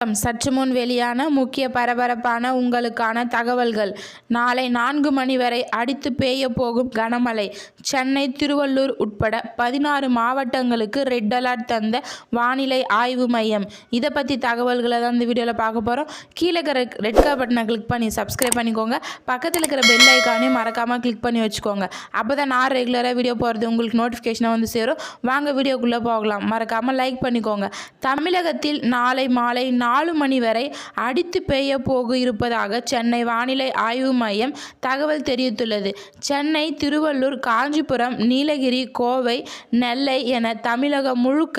சற்று முன் வெளியான முக்கிய பரபரப்பான உங்களுக்கான தகவல்கள். நாளை 4 மணி வரை அடித்து பெய்ய போகும் கனமழை. சென்னை, திருவள்ளூர் உட்பட 16 மாவட்டங்களுக்கு ரெட் அலர்ட் தந்த வானிலை ஆய்வு மையம். இதை பற்றி தகவல்களை தான் இந்த வீடியோவில் பார்க்க போகிறோம். கீழே இருக்கிற ரெட் கலர் பட்டனை கிளிக் பண்ணி சப்ஸ்கிரைப் பண்ணிக்கோங்க. பக்கத்தில் இருக்கிற பெல் ஐக்கானையும் மறக்காமல் கிளிக் பண்ணி வச்சுக்கோங்க. அப்போ தான் நான் ரெகுலராக வீடியோ போகிறது உங்களுக்கு நோட்டிஃபிகேஷனாக வந்து சேரும். வாங்க வீடியோக்குள்ளே போகலாம். மறக்காமல் லைக் பண்ணிக்கோங்க. தமிழகத்தில் நாளை மாலை 4 மணி வரை அடித்து பெய்ய போக இருப்பதாக சென்னை வானிலை ஆய்வு மையம் தகவல் தெரிவித்துள்ளது. சென்னை, திருவள்ளூர், காஞ்சிபுரம், நீலகிரி, கோவை, நெல்லை என தமிழகம் முழுக்க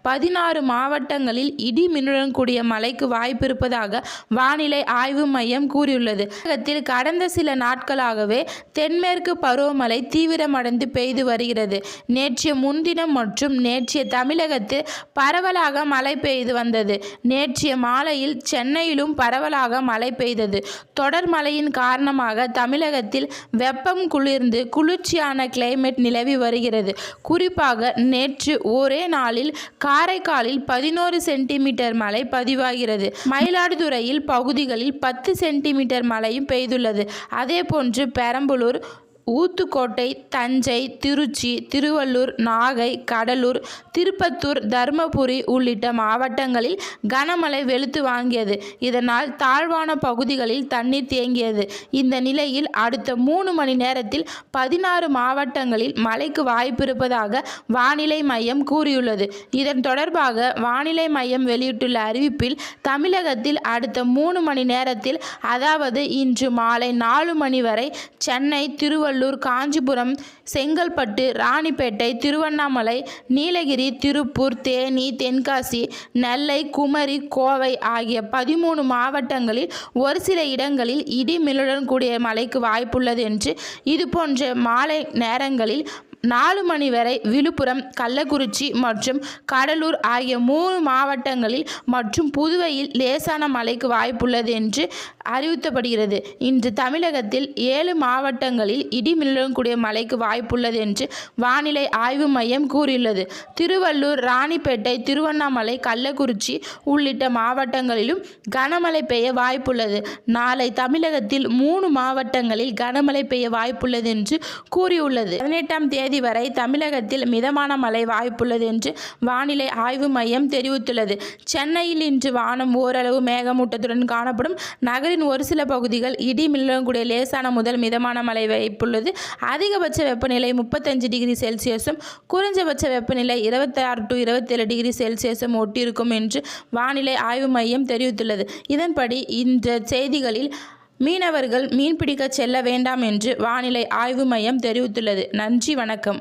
16 மாவட்டங்களில் இடி மின்னுடன் கூடிய மழைக்கு வாய்ப்பு இருப்பதாக வானிலை ஆய்வு மையம் கூறியுள்ளது. தமிழகத்தில் கடந்த சில நாட்களாகவே தென்மேற்கு பருவமழை தீவிரமடைந்து பெய்து வருகிறது. நேற்றைய முன்தினம் மற்றும் நேற்றைய தமிழகத்தில் பரவலாக மழை பெய்து வந்தது. நேற்றைய மாலையில் சென்னையிலும் பரவலாக மழை பெய்தது. தொடர் மழையின் காரணமாக தமிழகத்தில் வெப்பம் குளிர்ந்து குளிர்ச்சியான கிளைமேட் நிலவி வருகிறது. குறிப்பாக நேற்று ஒரே நாளில் காரைக்காலில் 11 சென்டிமீட்டர் மழை பதிவாகிறது. மயிலாடுதுறையில் பகுதிகளில் 10 சென்டிமீட்டர் மழையும் பெய்துள்ளது. அதேபோன்று பெரம்பலூர், ஊத்துக்கோட்டை, தஞ்சை, திருச்சி, திருவள்ளூர், நாகை, கடலூர், திருப்பத்தூர், தர்மபுரி உள்ளிட்ட மாவட்டங்களில் கனமழை வெளுத்து வாங்கியது. இதனால் தாழ்வான பகுதிகளில் தண்ணீர் தேங்கியது. இந்த நிலையில் அடுத்த 3 மணி நேரத்தில் 16 மாவட்டங்களில் மழைக்கு வாய்ப்பு இருப்பதாக வானிலை மையம் கூறியுள்ளது. இதன் தொடர்பாக வானிலை மையம் வெளியிட்டுள்ள அறிவிப்பில் தமிழகத்தில் அடுத்த 3 மணி நேரத்தில், அதாவது இன்று மாலை 4 மணி வரை சென்னை, திருவள்ளூர், காஞ்சிபுரம், செங்கல்பட்டு, ராணிப்பேட்டை, திருவண்ணாமலை, நீலகிரி, திருப்பூர், தேனி, தென்காசி, நெல்லை, குமரி, கோவை ஆகிய 13 மாவட்டங்களில் ஒரு சில இடங்களில் இடி மின்னலுடன் கூடிய மழைக்கு வாய்ப்புள்ளது என்று, இதுபோன்ற மாலை நேரங்களில் 4 மணி வரை விழுப்புரம், கள்ளக்குறிச்சி மற்றும் கடலூர் ஆகிய 3 மாவட்டங்களில் மற்றும் புதுவையில் லேசான மழைக்கு வாய்ப்புள்ளது என்று அறிவிக்கப்படுகிறது. இன்று தமிழகத்தில் 7 மாவட்டங்களில் இடி மின்னலுடன் கூடிய மழைக்கு வாய்ப்புள்ளது என்று வானிலை ஆய்வு மையம் கூறியுள்ளது. திருவள்ளூர், ராணிப்பேட்டை, திருவண்ணாமலை, கள்ளக்குறிச்சி உள்ளிட்ட மாவட்டங்களிலும் கனமழை பெய்ய வாய்ப்புள்ளது. நாளை தமிழகத்தில் 3 மாவட்டங்களில் கனமழை பெய்ய வாய்ப்புள்ளது என்று கூறியுள்ளது. 18ஆம் தேதி வரை தமிழகத்தில் மிதமான மழை வாய்ப்புள்ளது என்று வானிலை ஆய்வு மையம் தெரிவித்துள்ளது. சென்னையில் இன்று வானம் ஓரளவு மேகமூட்டத்துடன் காணப்படும். நகரின் ஒரு சில பகுதிகள் இடி மின்னலுடன் கூடிய லேசான முதல் மிதமான மழை வாய்ப்புள்ளது. அதிகபட்ச வெப்பநிலை 35 டிகிரி செல்சியஸும் குறைந்தபட்ச வெப்பநிலை 26 to 27 டிகிரி செல்சியஸும் ஒட்டியிருக்கும் என்று வானிலை ஆய்வு மையம் தெரிவித்துள்ளது. இதன்படி இந்த செய்திகளில் மீனவர்கள் மீன்பிடிக்க செல்ல வேண்டாம் என்று வானிலை ஆய்வு மையம் தெரிவித்துள்ளது. நன்றி, வணக்கம்.